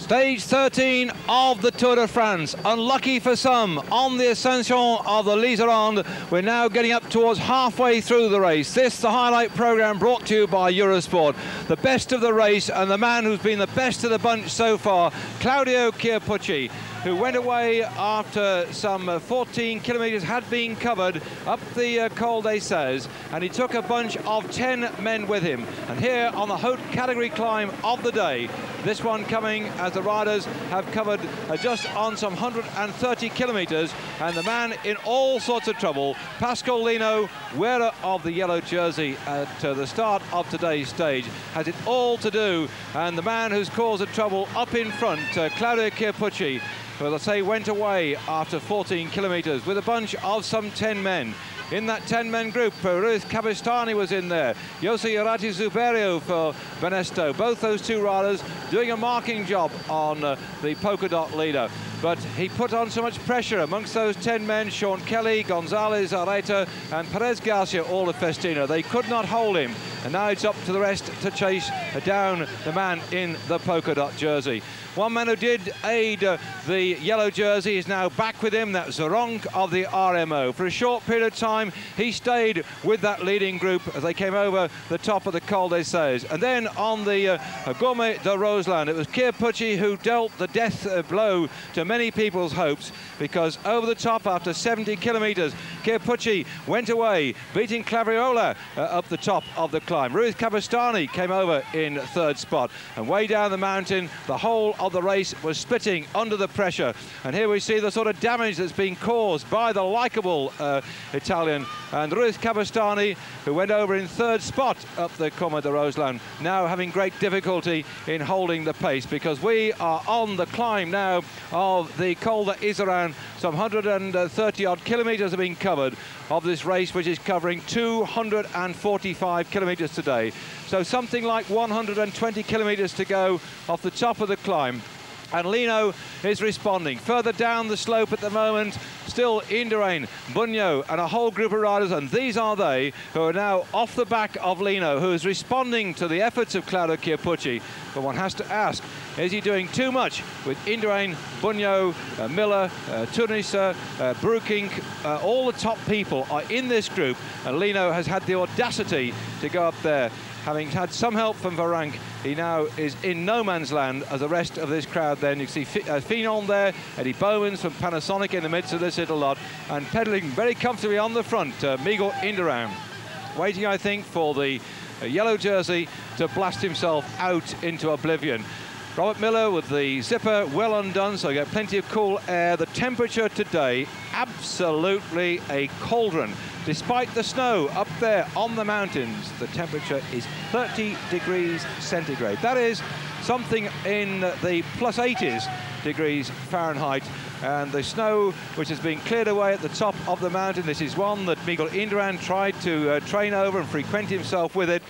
Stage 13 of the Tour de France. Unlucky for some on the ascension of the Liseronde. We're now getting up towards halfway through the race. This, the highlight programme brought to you by Eurosport. The best of the race and the man who's been the best of the bunch so far, Claudio Chiappucci, who went away after some 14 kilometres had been covered up the Col des Sèzes, and he took a bunch of 10 men with him. And here on the haute category climb of the day, this one coming as the riders have covered just on some 130 kilometres, and the man in all sorts of trouble, Pascal Lino, wearer of the yellow jersey at the start of today's stage, has it all to do, and the man who's caused the trouble up in front, Claudio Chiappucci, who, as I say, went away after 14 kilometres with a bunch of some 10 men. In that 10-men group, Ruiz Cabestany was in there. Jose Urati Zuberio for Benesto. Both those two riders doing a marking job on the polka dot leader. But he put on so much pressure amongst those 10 men, Sean Kelly, Gonzalez, Areta and Perez Garcia, all of Festina. They could not hold him. And now it's up to the rest to chase down the man in the polka dot jersey. One man who did aid the yellow jersey is now back with him. That's Zoronk of the RMO. For a short period of time, he stayed with that leading group as they came over the top of the Col des Sèzes. And then on the Gourmet de Roseland, it was Chiappucci who dealt the death blow to many people's hopes, because over the top after 70 kilometres, Chiappucci went away, beating Clavriola up the top of the climb. Ruiz Cabestany came over in third spot, and way down the mountain, the whole of the race was splitting under the pressure. And here we see the sort of damage that's been caused by the likeable Italian, and Ruiz Cabestany, who went over in third spot up the Gourmet de Roseland, now having great difficulty in holding the pace, because we are on the climb now of the Col d'Iseran. Some 130 odd kilometres have been covered of this race, which is covering 245 kilometres today. So something like 120 kilometres to go off the top of the climb. And Lino is responding. Further down the slope at the moment, still Indurain, Bunyo and a whole group of riders, and these are they who are now off the back of Lino, who is responding to the efforts of Claudio Chiappucci. But one has to ask, is he doing too much with Indurain, Bunyo, Miller, Tunisa, Broekink? All the top people are in this group, and Lino has had the audacity to go up there. Having had some help from Varank, he now is in no man's land as the rest of this crowd. Then you see Finon there, Eddie Bowens from Panasonic in the midst of this little lot, and pedaling very comfortably on the front, Miguel Indurain, waiting, I think, for the yellow jersey to blast himself out into oblivion. Robert Miller with the zipper well undone, so you get plenty of cool air. The temperature today, absolutely a cauldron. Despite the snow up there on the mountains, the temperature is 30 degrees centigrade. That is something in the plus 80s degrees Fahrenheit. And the snow, which has been cleared away at the top of the mountain, this is one that Miguel Indurain tried to train over and frequent himself with it,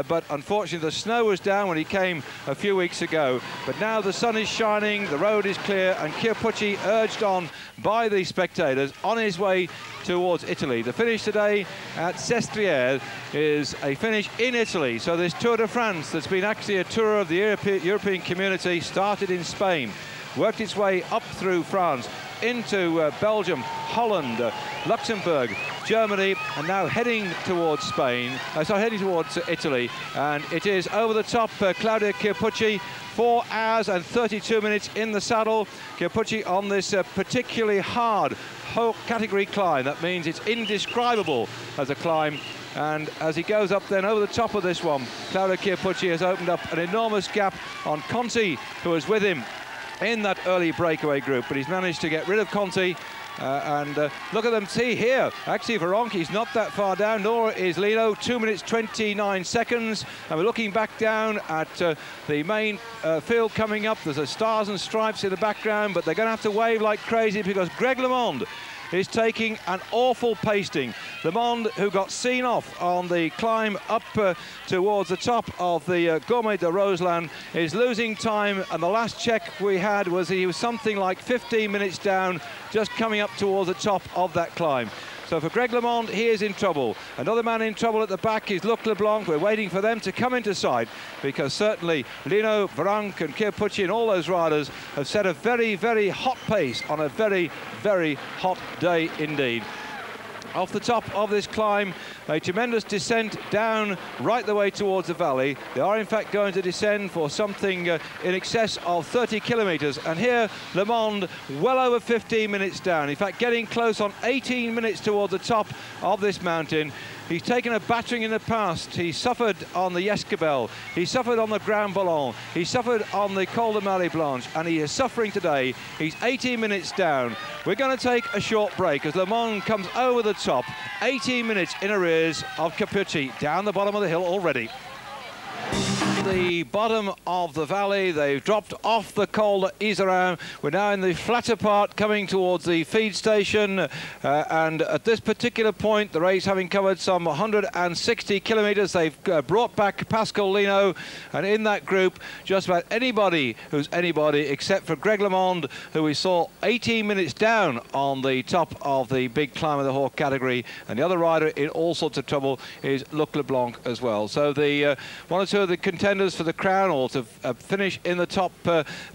but unfortunately the snow was down when he came a few weeks ago. But now the sun is shining, the road is clear, and Chiappucci, urged on by the spectators, on his way towards Italy. The finish today at Sestrieres is a finish in Italy. So this Tour de France, that's been actually a tour of the European community, started in Spain, worked its way up through France, into Belgium, Holland, Luxembourg, Germany, and now heading towards Spain, heading towards Italy. And it is over the top, Claudio Chiappucci, 4 hours and 32 minutes in the saddle. Chiappucci on this particularly hard whole category climb. That means it's indescribable as a climb. And as he goes up then over the top of this one, Claudio Chiappucci has opened up an enormous gap on Conti, who was with him in that early breakaway group, but he's managed to get rid of Conti. Look at them, see here, actually Varank, he's not that far down, nor is Lino, 2 minutes 29 seconds, and we're looking back down at the main field coming up. There's a stars and stripes in the background, but they're going to have to wave like crazy because Greg LeMond is taking an awful pasting. LeMond, who got seen off on the climb up towards the top of the Gourmet de Roseland, is losing time, and the last check we had was he was something like 15 minutes down, just coming up towards the top of that climb. So for Greg LeMond, he is in trouble. Another man in trouble at the back is Luc Leblanc. We're waiting for them to come into sight, because certainly Lino, Branc and Chiappucci and all those riders have set a very, very hot pace on a very, very hot day indeed. Off the top of this climb, a tremendous descent down right the way towards the valley. They are in fact going to descend for something in excess of 30 kilometres, and here LeMond well over 15 minutes down, in fact getting close on 18 minutes towards the top of this mountain. He's taken a battering in the past. He suffered on the Escabel, he suffered on the Grand Ballon, he suffered on the Col de Marie Blanche, and he is suffering today. He's 18 minutes down. We're going to take a short break as LeMond comes over the top, 18 minutes in arrears of Chiappucci, down the bottom of the hill already. The bottom of the valley, they've dropped off the Col d'Iseran. We're now in the flatter part coming towards the feed station, and at this particular point, the race having covered some 160 kilometres, they've brought back Pascal Lino, and in that group just about anybody who's anybody except for Greg LeMond, who we saw 18 minutes down on the top of the big climb of the Hawk category, and the other rider in all sorts of trouble is Luc Leblanc as well. So the one or two of the contenders for the crown, or to finish in the top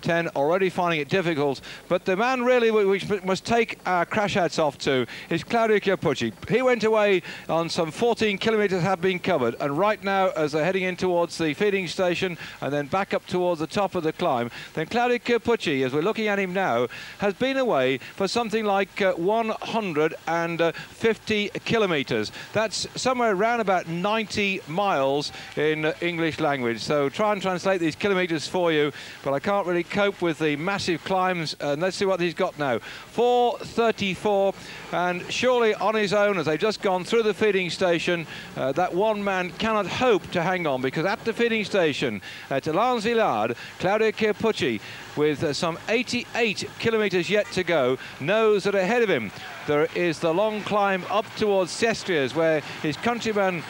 10, already finding it difficult. But the man really we must take our crash hats off to is Claudio Chiappucci. He went away on some 14 kilometres have been covered, and right now as they're heading in towards the feeding station and then back up towards the top of the climb, then Claudio Chiappucci, as we're looking at him now, has been away for something like 150 kilometres. That's somewhere around about 90 miles in English language. So try and translate these kilometres for you, but I can't really cope with the massive climbs. And let's see what he's got now. 4:34, and surely on his own, as they've just gone through the feeding station, that one man cannot hope to hang on, because at the feeding station at Lens-Villard, Claudio Chiappucci, with some 88 kilometres yet to go, knows that ahead of him there is the long climb up towards Sestrieres, where his countryman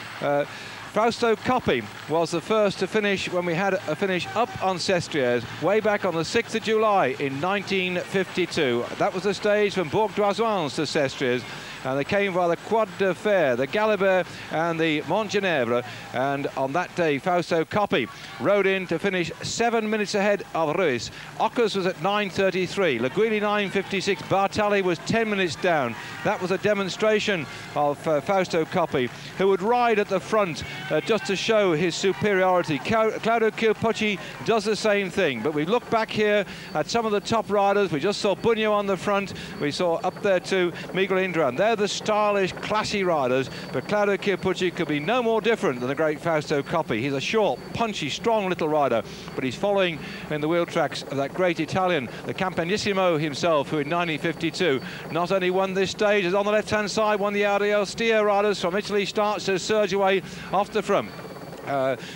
Fausto Coppi was the first to finish when we had a finish up on Sestrieres way back on the 6th of July in 1952. That was the stage from Bourg d'Oisans to Sestrieres, and they came via the Croix de Fer, the Galibert and the Montgenèvre, and on that day Fausto Coppi rode in to finish 7 minutes ahead of Ruiz. Ockers was at 9:33, Laguili 9:56, Bartali was 10 minutes down. That was a demonstration of Fausto Coppi, who would ride at the front just to show his superiority. Claudio Chiappucci does the same thing, but we look back here at some of the top riders. We just saw Bugno on the front, we saw up there too Miguel Indurain. They're the stylish, classy riders, but Claudio Chiappucci could be no more different than the great Fausto Coppi. He's a short, punchy, strong little rider, but he's following in the wheel tracks of that great Italian, the Campanissimo himself, who in 1952 not only won this stage, as on the left-hand side won the Audi riders from Italy, starts to surge away off the front.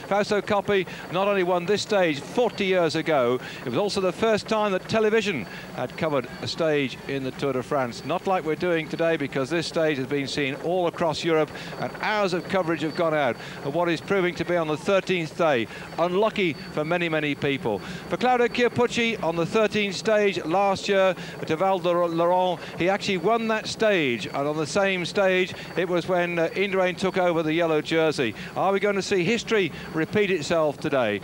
Fausto Coppi not only won this stage 40 years ago, it was also the first time that television had covered a stage in the Tour de France. Not like we're doing today, because this stage has been seen all across Europe, and hours of coverage have gone out of what is proving to be on the 13th day. Unlucky for many, many people. For Claudio Chiappucci, on the 13th stage last year at Val d'Oron, he actually won that stage, and on the same stage it was when Indurain took over the yellow jersey. Are we going to see history repeat itself today?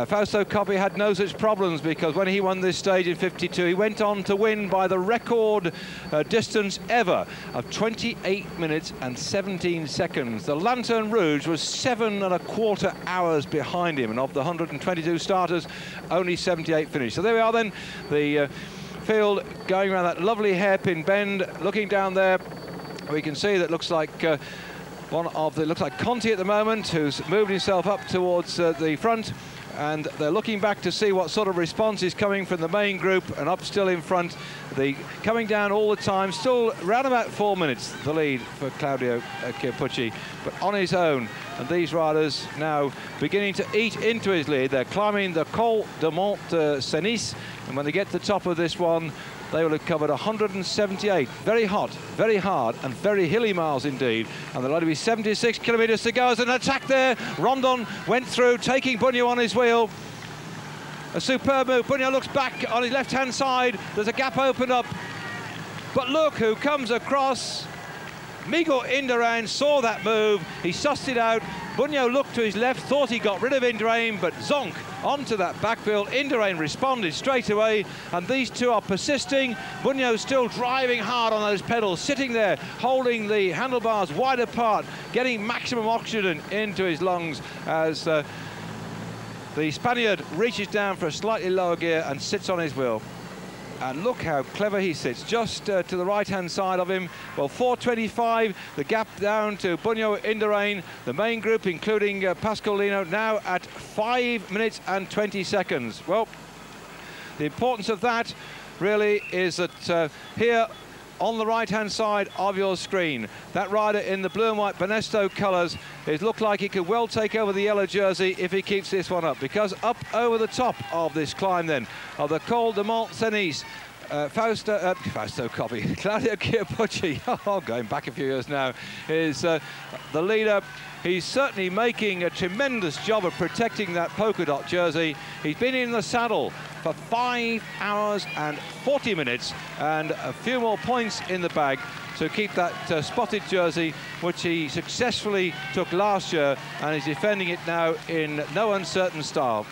Fausto Coppi had no such problems, because when he won this stage in 52, he went on to win by the record distance ever of 28 minutes and 17 seconds. The Lanterne Rouge was 7¼ hours behind him, and of the 122 starters, only 78 finished. So there we are then, the field going around that lovely hairpin bend. Looking down there, we can see that looks like looks like Conti at the moment, who's moved himself up towards the front, and they're looking back to see what sort of response is coming from the main group, and up still in front, coming down all the time, still around about 4 minutes the lead for Claudio Chiappucci, but on his own. And these riders now beginning to eat into his lead. They're climbing the Col de Mont Cenis, and when they get to the top of this one, they will have covered 178 very hot, very hard and very hilly miles indeed, and there'll only be 76 kilometres to go. As an attack there, Rondon went through, taking Bugno on his wheel. A superb move. Bugno looks back on his left-hand side, there's a gap opened up, but look who comes across. Miguel Indurain saw that move, he sussed it out. Bunyo looked to his left, thought he got rid of Indurain, but zonk onto that backfield. Indurain responded straight away, and these two are persisting. Bunyo still driving hard on those pedals, sitting there, holding the handlebars wide apart, getting maximum oxygen into his lungs as the Spaniard reaches down for a slightly lower gear and sits on his wheel. And look how clever he sits, just to the right-hand side of him. Well, 4:25, the gap down to Bunyo Indurain, the main group, including Pascal Lino, now at 5 minutes and 20 seconds. Well, the importance of that really is that here on the right-hand side of your screen, that rider in the blue and white Banesto colours, it looked like he could well take over the yellow jersey if he keeps this one up, because up over the top of this climb then of the Col de Mont-Cenis, Fausto copy, Claudio Chiappucci, going back a few years now, is the leader. He's certainly making a tremendous job of protecting that polka dot jersey. He's been in the saddle for 5 hours and 40 minutes and a few more points in the bag to keep that spotted jersey, which he successfully took last year, and is defending it now in no uncertain style.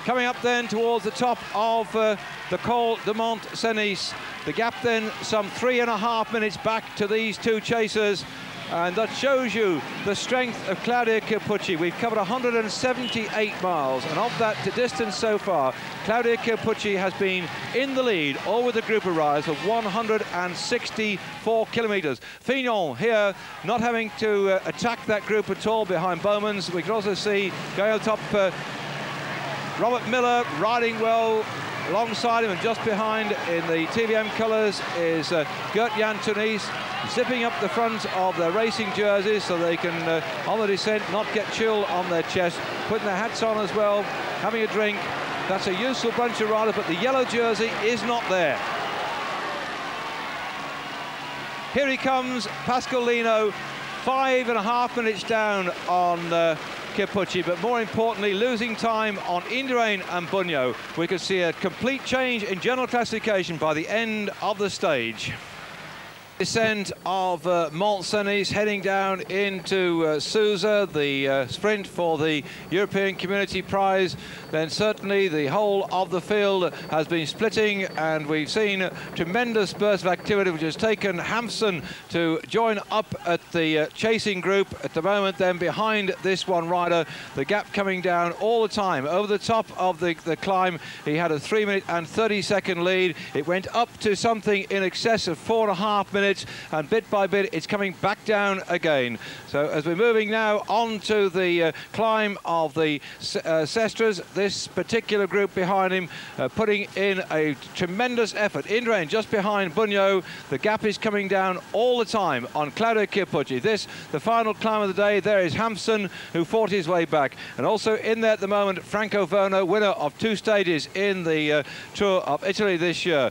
Coming up then towards the top of the Col de Mont-Cenis. The gap then some 3.5 minutes back to these two chasers. And that shows you the strength of Claudio Chiappucci. We've covered 178 miles, and of that distance so far, Claudio Chiappucci has been in the lead, all with a group of riders, for 164 kilometres. Fignon here not having to attack that group at all behind Bowman's. We can also see going on top Robert Miller riding well alongside him, and just behind in the TVM colours is Gert-Jan Tunis, zipping up the front of their racing jerseys so they can, on the descent, not get chill on their chest, putting their hats on as well, having a drink. That's a useful bunch of riders, but the yellow jersey is not there. Here he comes, Pascal Lino, 5.5 minutes down on Chiappucci, but more importantly, losing time on Indurain and Bunyo. We could see a complete change in general classification by the end of the stage. Descent of Mont-Cenis, heading down into Sousa, the sprint for the European Community Prize. Then certainly the whole of the field has been splitting, and we've seen a tremendous burst of activity which has taken Hampson to join up at the chasing group at the moment. Then behind this one rider, the gap coming down all the time. Over the top of the climb, he had a 3 minute and 30-second lead. It went up to something in excess of 4.5 minutes, and bit by bit it's coming back down again. So as we're moving now onto the climb of the Sestrieres, this particular group behind him putting in a tremendous effort. Indurain just behind Bunyo. The gap is coming down all the time on Claudio Chiappucci. This, the final climb of the day. There is Hampson, who fought his way back, and also in there at the moment Franco Verno, winner of 2 stages in the Tour of Italy this year.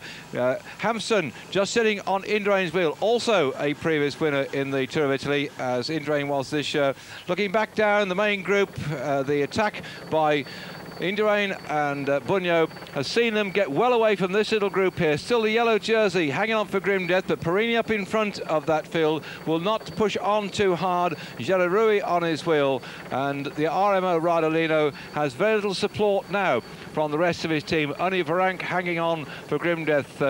Hampson just sitting on Indurain's wheel, also a previous winner in the Tour of Italy, as Indurain was this year. Looking back down the main group, the attack by Indurain and Bunyo has seen them get well away from this little group here. Still the yellow jersey hanging on for grim death, but Perini up in front of that field will not push on too hard. Gerarui on his wheel, and the RMO rider Lino has very little support now from the rest of his team. Only Varank hanging on for grim death.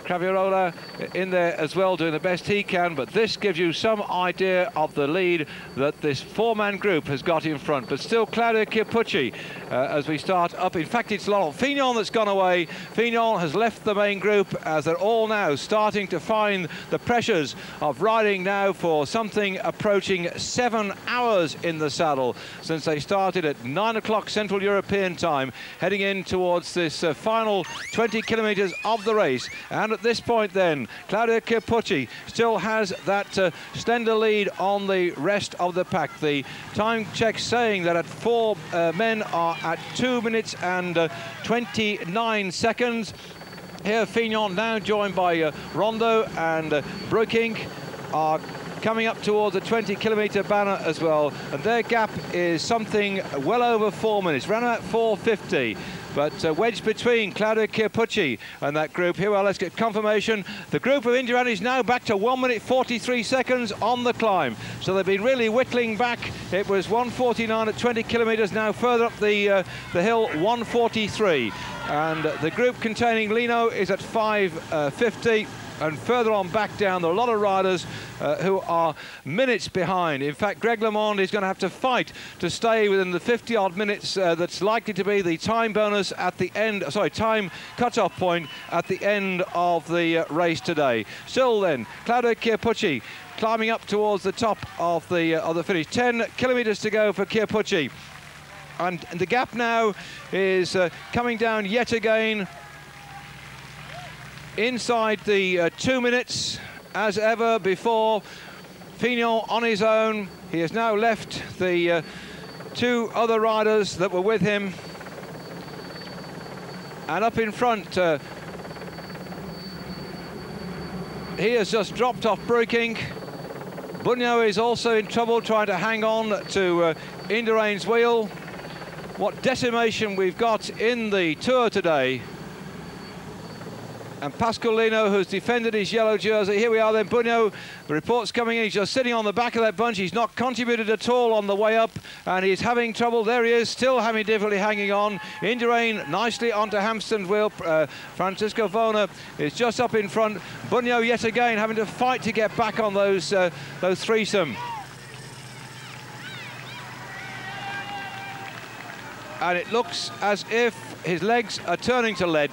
Craviola in there as well, doing the best he can, but this gives you some idea of the lead that this 4-man group has got in front. But still Claudio Chiappucci as we start up. In fact, it's Laurent Fignon that's gone away. Fignon has left the main group, as they're all now starting to find the pressures of riding now for something approaching 7 hours in the saddle since they started at 9 o'clock Central European time, heading in towards this final 20 kilometres of the race. And at this point then, Claudio Chiappucci still has that slender lead on the rest of the pack. The time check saying that at 4 men are at 2 minutes and 29 seconds. Here Fignon now joined by Rondo and Broekink are coming up towards the 20-kilometre banner as well, and their gap is something well over 4 minutes, around about 4:50. but wedged between Claudio Chiappucci and that group. Here we are, let's get confirmation. The group of Indurain is now back to 1 minute 43 seconds on the climb. So they've been really whittling back. It was 1:49 at 20 kilometres, now further up the hill, 1:43. And the group containing Lino is at 5:50. And further on back down, there are a lot of riders who are minutes behind. In fact, Greg LeMond is going to have to fight to stay within the 50-odd minutes that's likely to be the time bonus at the end, time cut-off point at the end of the race today. Still then, Claudio Chiappucci climbing up towards the top of the finish. 10 kilometres to go for Chiappucci. And the gap now is coming down yet again. Inside the 2 minutes, as ever before. Fignon on his own. He has now left the two other riders that were with him. And up in front, he has just dropped off Breukink. Bugno is also in trouble trying to hang on to Indurain's wheel. What decimation we've got in the Tour today. And Pascal Lino, who's defended his yellow jersey. Here we are then, Bugno, the report's coming in. He's just sitting on the back of that bunch. He's not contributed at all on the way up, and he's having trouble. There he is, still having difficulty hanging on. Indurain nicely onto Hampsten's wheel. Francisco Vona is just up in front. Bugno yet again having to fight to get back on those threesome. And it looks as if his legs are turning to lead.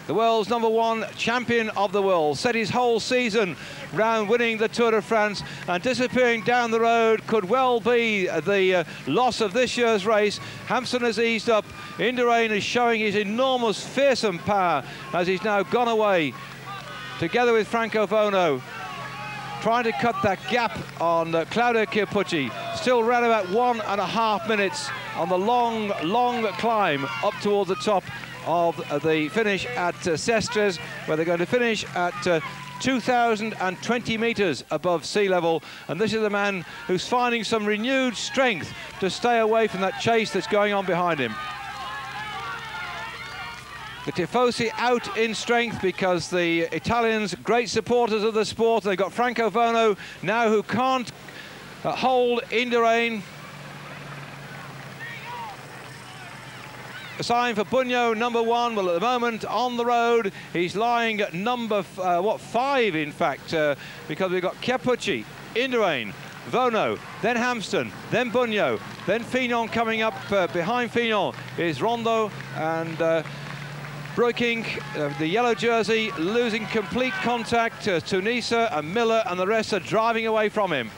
The world's #1 champion of the world set his whole season round winning the Tour de France, and disappearing down the road could well be the loss of this year's race. Hampsten has eased up. Indurain is showing his enormous fearsome power as he's now gone away together with Franco Vona, trying to cut that gap on Claudio Chiappucci. Still around about 1.5 minutes on the long climb up towards the top of the finish at Sestrieres, where they're going to finish at 2,020 metres above sea level. And this is a man who's finding some renewed strength to stay away from that chase that's going on behind him. The Tifosi out in strength because the Italians, great supporters of the sport. They've got Franco Vona now, who can't hold Indurain. A sign for Bugno, #1. Well, at the moment on the road, he's lying at number 5, in fact, because we've got Chiappucci, Indurain, Vona, then Hampsten, then Bugno, then Fignon coming up. Behind Fignon is Rondo and Breukink, the yellow jersey, losing complete contact. Tunisa and Miller and the rest are driving away from him.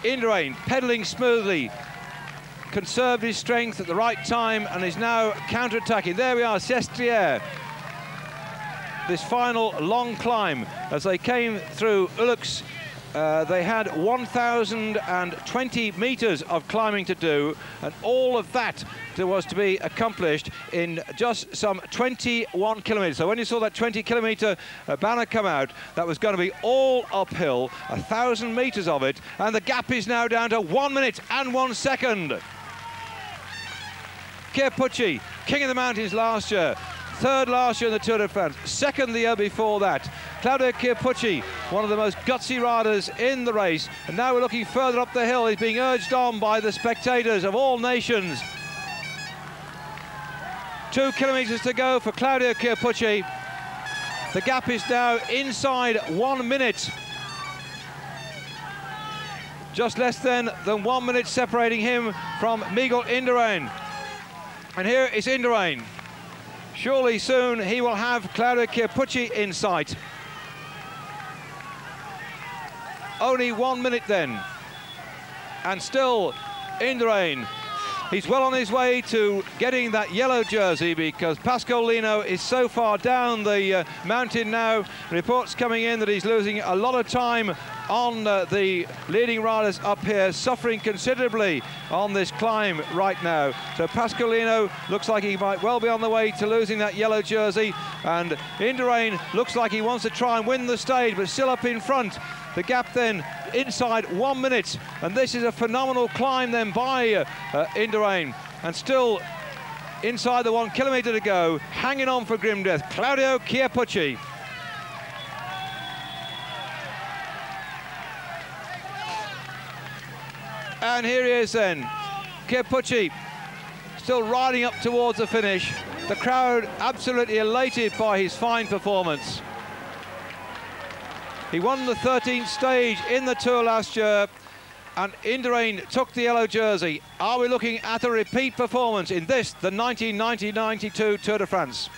Indurain pedalling smoothly, conserved his strength at the right time and is now counter-attacking. There we are, Sestrieres. This final long climb as they came through Ulux. They had 1,020 metres of climbing to do, and all of that was to be accomplished in just some 21 kilometres. So when you saw that 20-kilometre banner come out, that was going to be all uphill, 1,000 metres of it, and the gap is now down to 1 minute and 1 second. Chiappucci, king of the mountains last year, third last year in the Tour de France, second the year before that. Claudio Chiappucci, one of the most gutsy riders in the race, and now we're looking further up the hill. He's being urged on by the spectators of all nations. 2 kilometres to go for Claudio Chiappucci. The gap is now inside 1 minute. Just less than 1 minute separating him from Miguel Indurain. And here is Indurain. Surely soon he will have Claudio Chiappucci in sight. Only 1 minute then. And still Indurain. He's well on his way to getting that yellow jersey because Pascal Lino is so far down the mountain now. Reports coming in that he's losing a lot of time on the leading riders up here, suffering considerably on this climb right now. So Pascal Lino looks like he might well be on the way to losing that yellow jersey, and Indurain looks like he wants to try and win the stage, but still up in front. The gap then inside 1 minute. And this is a phenomenal climb then by Indurain. And still inside the 1 kilometre to go, hanging on for grim death, Claudio Chiappucci. And here he is then, Chiappucci, still riding up towards the finish. The crowd absolutely elated by his fine performance. He won the 13th stage in the Tour last year, and Indurain took the yellow jersey. Are we looking at a repeat performance in this, the 1990-92 Tour de France?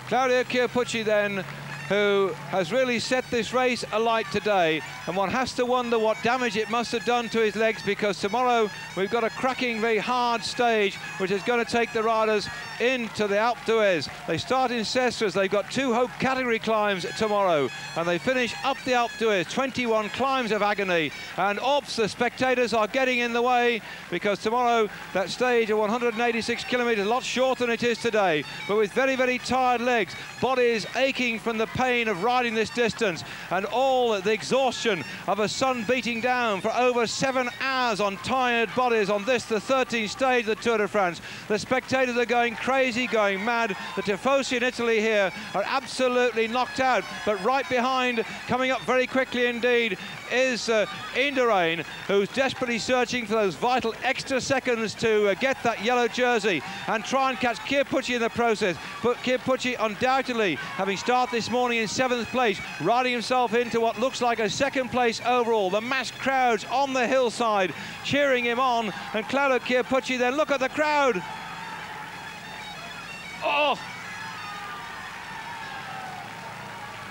Claudio Chiappucci then, who has really set this race alight today, and one has to wonder what damage it must have done to his legs, because tomorrow we've got a cracking, very hard stage which is going to take the riders into the Alpe d'Huez. They start in Sestrieres. They've got 2 Hope category climbs tomorrow, and they finish up the Alpe d'Huez. 21 climbs of agony, and oops, the spectators are getting in the way, because tomorrow that stage of 186 kilometres, a lot shorter than it is today, but with very, very tired legs, bodies aching from the pain of riding this distance, and all the exhaustion of a sun beating down for over 7 hours on tired bodies on this, the 13th stage of the Tour de France. The spectators are going crazy, going mad. The Tifosi in Italy here are absolutely knocked out, but right behind, coming up very quickly indeed, is Indurain, who's desperately searching for those vital extra seconds to get that yellow jersey and try and catch Chiappucci in the process. But Chiappucci undoubtedly, having started this morning in 7th place, riding himself into what looks like a 2nd place overall. The massed crowds on the hillside cheering him on, and Claudio Chiappucci then, look at the crowd. Oh,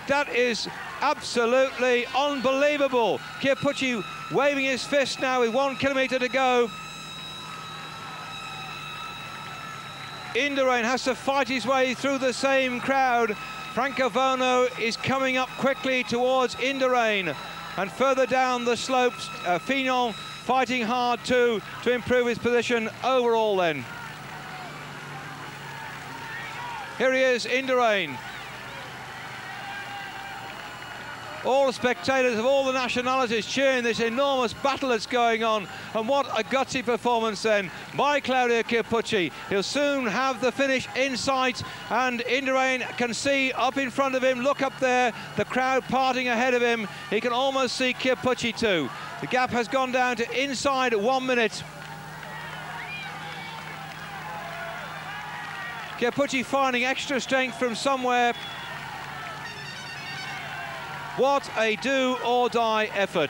that is absolutely unbelievable. Chiappucci waving his fist now with 1 kilometre to go. Indurain has to fight his way through the same crowd. Franco Bono is coming up quickly towards Indurain, and further down the slopes, Fignon fighting hard too to improve his position overall then. Here he is, Indurain. All the spectators of all the nationalities cheering this enormous battle that's going on. And what a gutsy performance then by Claudio Chiappucci. He'll soon have the finish in sight, and Indurain can see up in front of him, look up there, the crowd parting ahead of him. He can almost see Chiappucci too. The gap has gone down to inside 1 minute. Chiappucci finding extra strength from somewhere. What a do-or-die effort.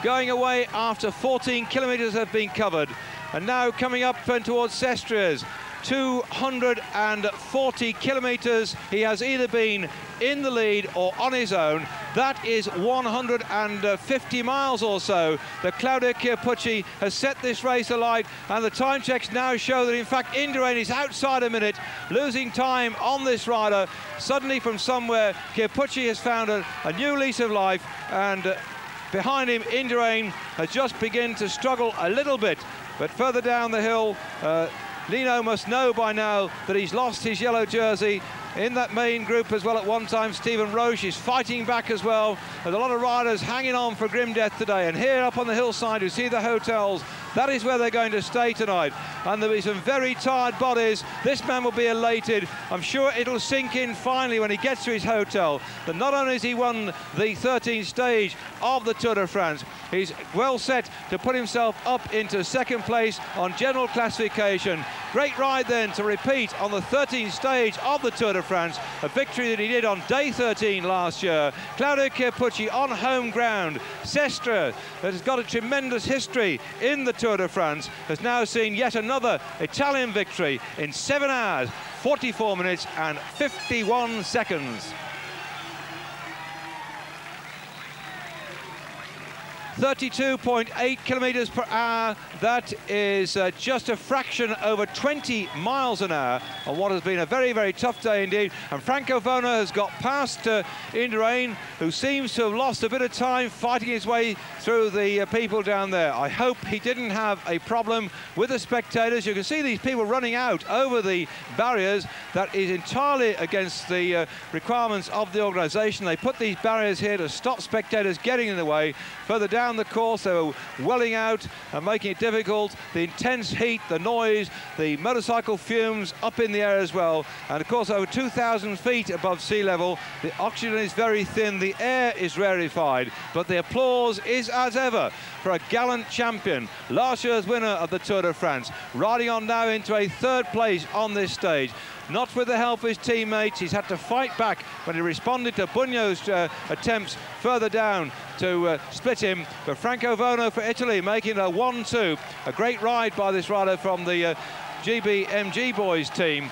Going away after 14 kilometres have been covered, and now coming up towards Sestrieres. 240 kilometres he has either been in the lead or on his own. That is 150 miles or so that Claudio Chiappucci has set this race alight, and the time checks now show that in fact Indurain is outside a minute, losing time on this rider. Suddenly from somewhere Chiappucci has found a new lease of life, and behind him Indurain has just begun to struggle a little bit, but further down the hill Lino must know by now that he's lost his yellow jersey. In that main group as well at one time, Stephen Roche is fighting back as well. There's a lot of riders hanging on for grim death today, and here up on the hillside you see the hotels. That is where they're going to stay tonight, and there'll be some very tired bodies. This man will be elated. I'm sure it'll sink in finally when he gets to his hotel that not only has he won the 13th stage of the Tour de France, he's well set to put himself up into 2nd place on general classification. Great ride then to repeat on the 13th stage of the Tour de France, a victory that he did on day 13 last year. Claudio Chiappucci on home ground. Sestrieres, that has got a tremendous history in the Tour de France, has now seen yet another Italian victory in 7 hours, 44 minutes and 51 seconds. 32.8 kilometers per hour. That is just a fraction over 20 miles an hour on what has been a very, very tough day indeed. And Franco Vona has got past Indurain, who seems to have lost a bit of time fighting his way through the people down there. I hope he didn't have a problem with the spectators. You can see these people running out over the barriers. That is entirely against the requirements of the organisation. They put these barriers here to stop spectators getting in the way. Further down the course, they were welling out and making it difficult. The intense heat, the noise, the motorcycle fumes up in the air as well. And of course, over 2,000 feet above sea level, the oxygen is very thin, the air is rarefied, but the applause is as ever for a gallant champion, last year's winner of the Tour de France, riding on now into a third place on this stage. Not with the help of his teammates. He's had to fight back when he responded to Bugno's attempts further down to split him. But Franco Vona for Italy making a 1-2. A great ride by this rider from the GBMG boys team.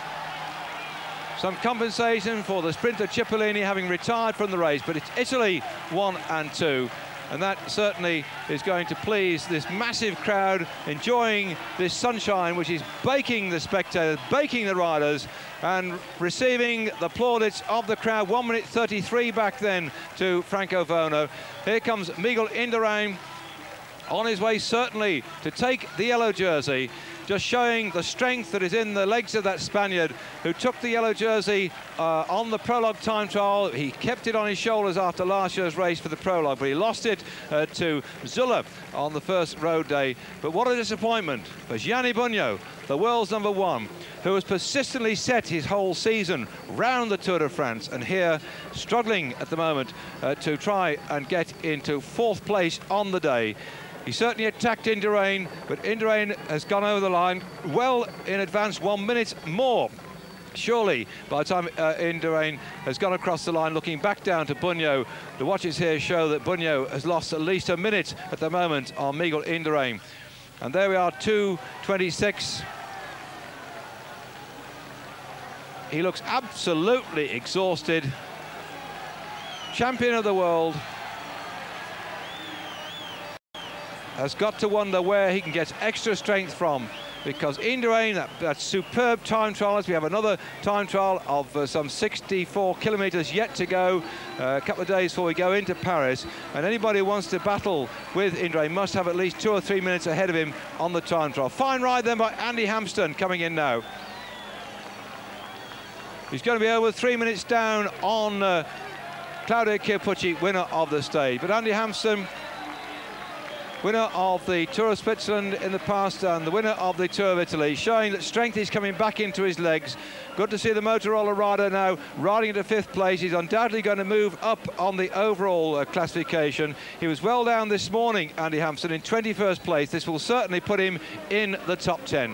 Some compensation for the sprinter Cipollini having retired from the race, but it's Italy 1 and 2. And that certainly is going to please this massive crowd, enjoying this sunshine, which is baking the spectators, baking the riders, and receiving the plaudits of the crowd. 1 minute 33 back then to Franco Vona. Here comes Miguel Indurain, on his way certainly to take the yellow jersey, just showing the strength that is in the legs of that Spaniard who took the yellow jersey on the prologue time trial. He kept it on his shoulders after last year's race for the prologue, but he lost it to Zuller on the first road day. But what a disappointment for Gianni Bugno, the world's #1, who has persistently set his whole season round the Tour de France, and here struggling at the moment to try and get into 4th place on the day. He certainly attacked Indurain, but Indurain has gone over the line well in advance, 1 minute more. Surely, by the time Indurain has gone across the line, looking back down to Bugno, the watches here show that Bugno has lost at least a minute at the moment on Miguel Indurain. And there we are, 2:26. He looks absolutely exhausted. Champion of the world has got to wonder where he can get extra strength from, because Indurain, that superb time trial, as we have another time trial of some 64 kilometres yet to go, a couple of days before we go into Paris, and anybody who wants to battle with Indurain must have at least 2 or 3 minutes ahead of him on the time trial. Fine ride then by Andy Hampsten coming in now. He's going to be over 3 minutes down on Claudio Chiappucci, winner of the stage. But Andy Hampsten, winner of the Tour of Switzerland in the past and the winner of the Tour of Italy, showing that strength is coming back into his legs. Good to see the Motorola rider now riding into 5th place. He's undoubtedly going to move up on the overall classification. He was well down this morning, Andy Hampsten, in 21st place. This will certainly put him in the top 10.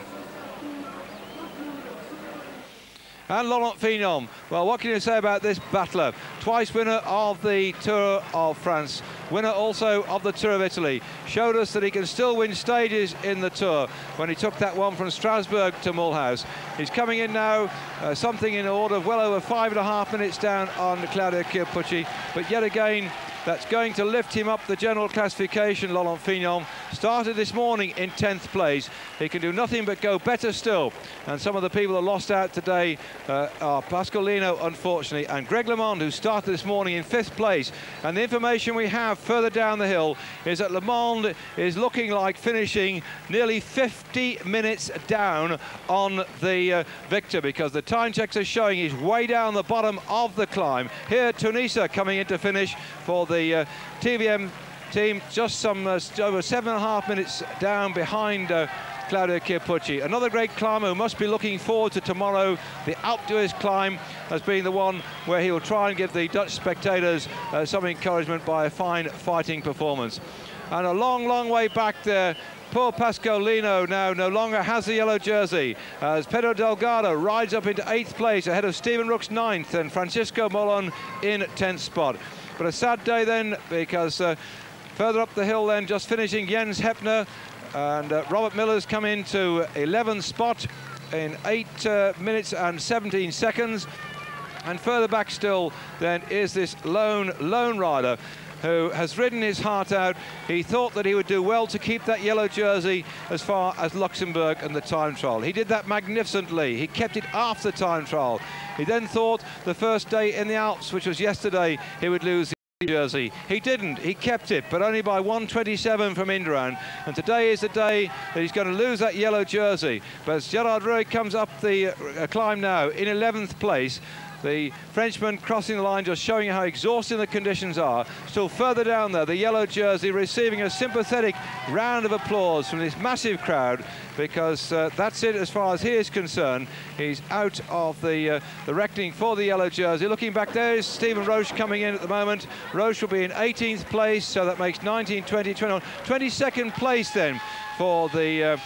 And Laurent Fignon, well, what can you say about this battler? Twice winner of the Tour of France, winner also of the Tour of Italy. Showed us that he can still win stages in the Tour when he took that one from Strasbourg to Mulhouse. He's coming in now, something in order of well over 5.5 minutes down on Claudio Chiappucci. But yet again, that's going to lift him up the general classification. Laurent Fignon started this morning in 10th place. He can do nothing but go better still. And some of the people that lost out today are Pasqualino, unfortunately, and Greg LeMond, who started this morning in 5th place. And the information we have further down the hill is that LeMond is looking like finishing nearly 50 minutes down on the victor, because the time checks are showing he's way down the bottom of the climb. Here, Tunisia coming in to finish for the TVM team, just some over 7.5 minutes down behind Claudio Chiappucci. Another great climber who must be looking forward to tomorrow. The Alpe d'Huez climb as being the one where he will try and give the Dutch spectators some encouragement by a fine fighting performance. And a long, long way back there, poor Pasqualino now no longer has the yellow jersey, as Pedro Delgado rides up into 8th place ahead of Stephen Rook's 9th and Francisco Molon in 10th spot. But a sad day then, because further up the hill then, just finishing, Jens Hepner and Robert Miller's come into 11th spot in 8 minutes and 17 seconds. And further back still then is this lone rider. who has ridden his heart out. He thought that he would do well to keep that yellow jersey as far as Luxembourg and the time trial. He did that magnificently. He kept it after the time trial. He then thought the first day in the Alps, which was yesterday, he would lose the jersey. He didn't. He kept it, but only by 1:27 from Indurain. And today is the day that he's going to lose that yellow jersey. But as Gerard Rouet comes up the climb now in 11th place, the Frenchman crossing the line, just showing you how exhausting the conditions are. Still further down there, the yellow jersey receiving a sympathetic round of applause from this massive crowd, because that's it as far as he is concerned. He's out of the reckoning for the yellow jersey. Looking back, there is Stephen Roche coming in at the moment. Roche will be in 18th place, so that makes 19, 20, 21, 22nd place then for the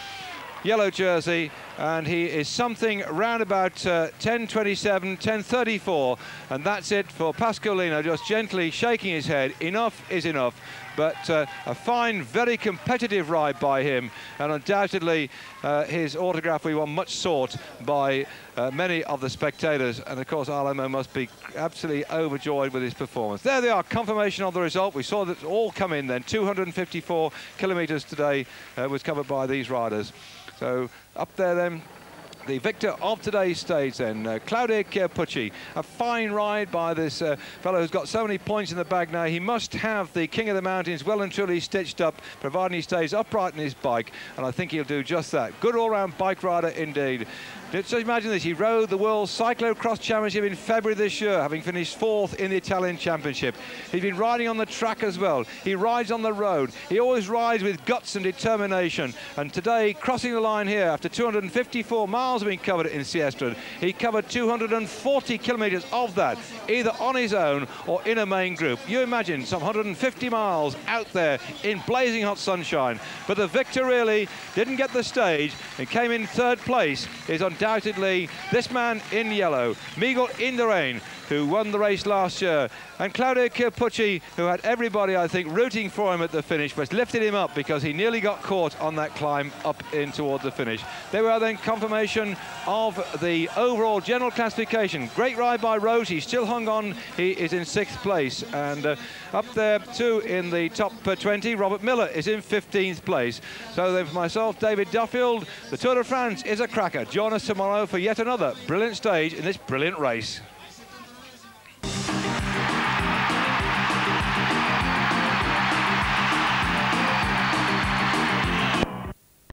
yellow jersey, and he is something round about 10:27, 10:34, and that's it for Pasqualino, just gently shaking his head. Enough is enough. But a fine, very competitive ride by him, and undoubtedly his autograph will be one much sought by many of the spectators. And of course, Alamo must be absolutely overjoyed with his performance. There they are, confirmation of the result. We saw that all come in then. 254 kilometres today was covered by these riders. So up there then, the victor of today's stage then, Claudio Chiappucci. A fine ride by this fellow who's got so many points in the bag now. He must have the King of the Mountains well and truly stitched up, providing he stays upright in his bike, and I think he'll do just that. Good all-round bike rider indeed. Just imagine this, he rode the World Cyclocross Championship in February this year, having finished 4th in the Italian Championship. He's been riding on the track as well. He rides on the road. He always rides with guts and determination. And today, crossing the line here, after 254 miles have been covered in Sestrieres, he covered 240 kilometres of that, either on his own or in a main group. You imagine some 150 miles out there in blazing hot sunshine. But the victor really didn't get the stage and came in 3rd place. Is undoubtedly this man in yellow, Miguel Indurain, who won the race last year, and Claudio Chiappucci, who had everybody, I think, rooting for him at the finish, but lifted him up because he nearly got caught on that climb up in towards the finish. There we are then, confirmation of the overall general classification. Great ride by Roche, he still hung on, he is in 6th place, and up there too in the top 20, Robert Miller is in 15th place. So then for myself, David Duffield, the Tour de France is a cracker. Join us tomorrow for yet another brilliant stage in this brilliant race.